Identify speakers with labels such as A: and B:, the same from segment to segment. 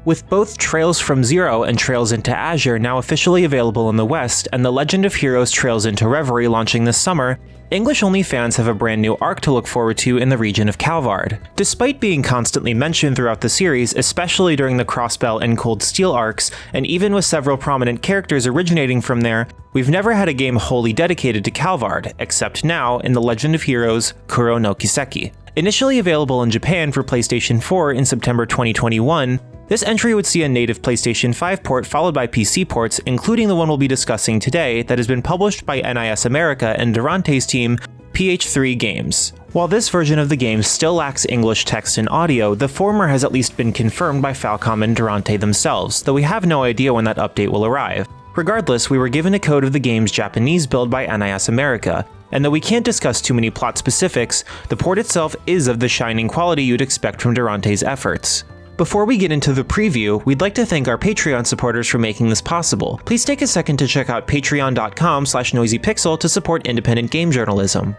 A: With both Trails from Zero and Trails into Azure now officially available in the West, and The Legend of Heroes Trails into Reverie launching this summer, English-only fans have a brand new arc to look forward to in the region of Calvard. Despite being constantly mentioned throughout the series, especially during the Crossbell and Cold Steel arcs, and even with several prominent characters originating from there, we've never had a game wholly dedicated to Calvard, except now in The Legend of Heroes Kuro no Kiseki. Initially available in Japan for PlayStation 4 in September 2021, this entry would see a native PlayStation 5 port followed by PC ports, including the one we'll be discussing today that has been published by NIS America and Durante's team, PH3 Games. While this version of the game still lacks English text and audio, the former has at least been confirmed by Falcom and Durante themselves, though we have no idea when that update will arrive. Regardless, we were given a code of the game's Japanese build by NIS America, and though we can't discuss too many plot specifics, the port itself is of the shining quality you'd expect from Durante's efforts. Before we get into the preview, we'd like to thank our Patreon supporters for making this possible. Please take a second to check out patreon.com/noisypixel to support independent game journalism.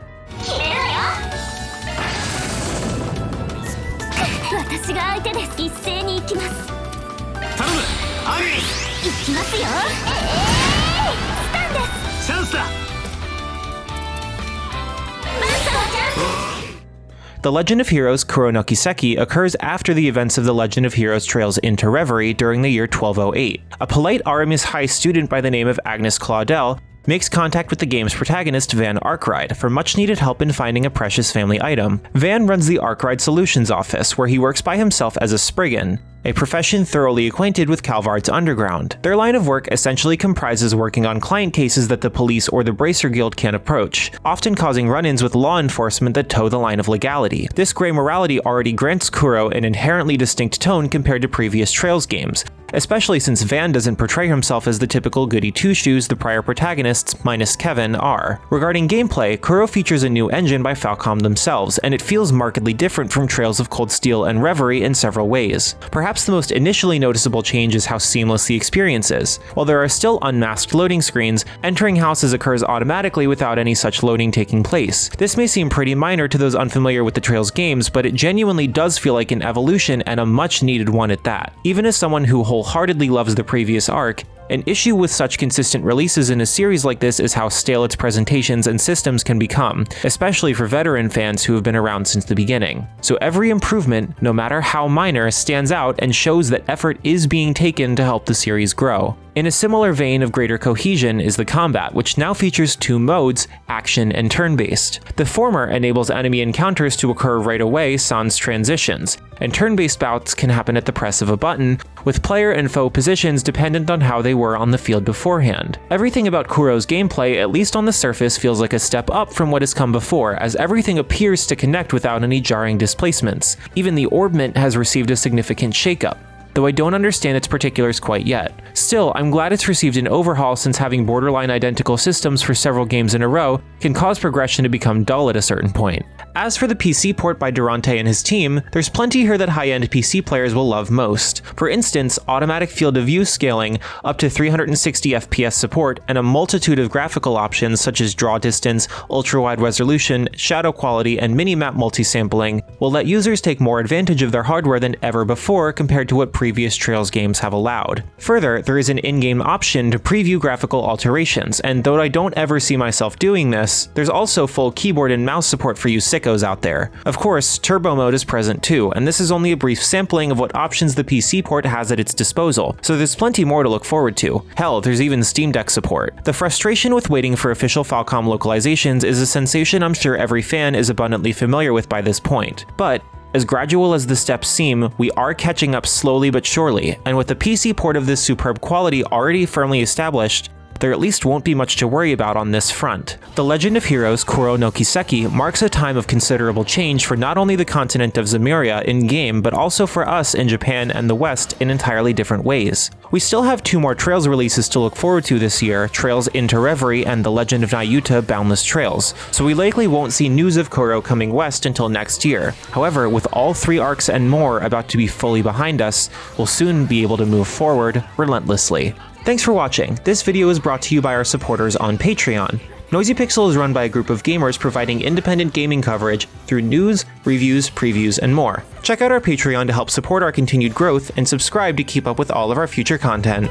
A: The Legend of Heroes Kuro no Kiseki occurs after the events of The Legend of Heroes Trails into Reverie during the year 1208. A polite Aramis High student by the name of Agnes Claudel makes contact with the game's protagonist Van Arkwright for much needed help in finding a precious family item. Van runs the Arkwright Solutions office, where he works by himself as a Spriggan, a profession thoroughly acquainted with Calvard's underground. Their line of work essentially comprises working on client cases that the police or the Bracer Guild can't approach, often causing run-ins with law enforcement that toe the line of legality. This gray morality already grants Kuro an inherently distinct tone compared to previous Trails games, especially since Van doesn't portray himself as the typical goody two-shoes the prior protagonists, minus Kevin, are. Regarding gameplay, Kuro features a new engine by Falcom themselves, and it feels markedly different from Trails of Cold Steel and Reverie in several ways. Perhaps the most initially noticeable change is how seamless the experience is. While there are still unmasked loading screens, entering houses occurs automatically without any such loading taking place. This may seem pretty minor to those unfamiliar with the Trails games, but it genuinely does feel like an evolution, and a much needed one at that. Even as someone who wholeheartedly loves the previous arc, an issue with such consistent releases in a series like this is how stale its presentations and systems can become, especially for veteran fans who have been around since the beginning. So every improvement, no matter how minor, stands out and shows that effort is being taken to help the series grow. In a similar vein of greater cohesion is the combat, which now features two modes, action and turn-based. The former enables enemy encounters to occur right away sans transitions, and turn-based bouts can happen at the press of a button, with player and foe positions dependent on how they were on the field beforehand. Everything about Kuro's gameplay, at least on the surface, feels like a step up from what has come before, as everything appears to connect without any jarring displacements. Even the orbment has received a significant shakeup, though I don't understand its particulars quite yet. Still, I'm glad it's received an overhaul, since having borderline identical systems for several games in a row can cause progression to become dull at a certain point. As for the PC port by Durante and his team, there's plenty here that high-end PC players will love most. For instance, automatic field of view scaling, up to 360 FPS support, and a multitude of graphical options such as draw distance, ultra-wide resolution, shadow quality, and minimap multi-sampling will let users take more advantage of their hardware than ever before compared to what previous Trails games have allowed. Further, there is an in-game option to preview graphical alterations, and though I don't ever see myself doing this, there's also full keyboard and mouse support for you sickos out there. Of course, turbo mode is present too, and this is only a brief sampling of what options the PC port has at its disposal, so there's plenty more to look forward to. Hell, there's even Steam Deck support. The frustration with waiting for official Falcom localizations is a sensation I'm sure every fan is abundantly familiar with by this point, but as gradual as the steps seem, we are catching up slowly but surely, and with the PC port of this superb quality already firmly established, there at least won't be much to worry about on this front. The Legend of Heroes Kuro no Kiseki marks a time of considerable change for not only the continent of Zemuria in-game, but also for us in Japan and the West in entirely different ways. We still have two more Trails releases to look forward to this year, Trails into Reverie and The Legend of Nayuta Boundless Trails, so we likely won't see news of Kuro coming west until next year. However, with all three arcs and more about to be fully behind us, we'll soon be able to move forward relentlessly. Thanks for watching. This video is brought to you by our supporters on Patreon. Noisy Pixel is run by a group of gamers providing independent gaming coverage through news, reviews, previews, and more. Check out our Patreon to help support our continued growth, and subscribe to keep up with all of our future content.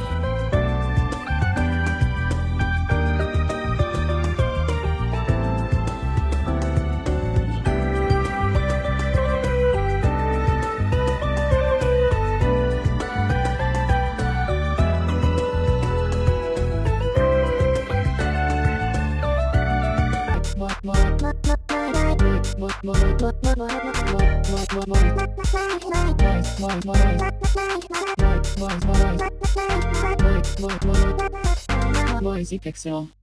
B: Noisy Pixel.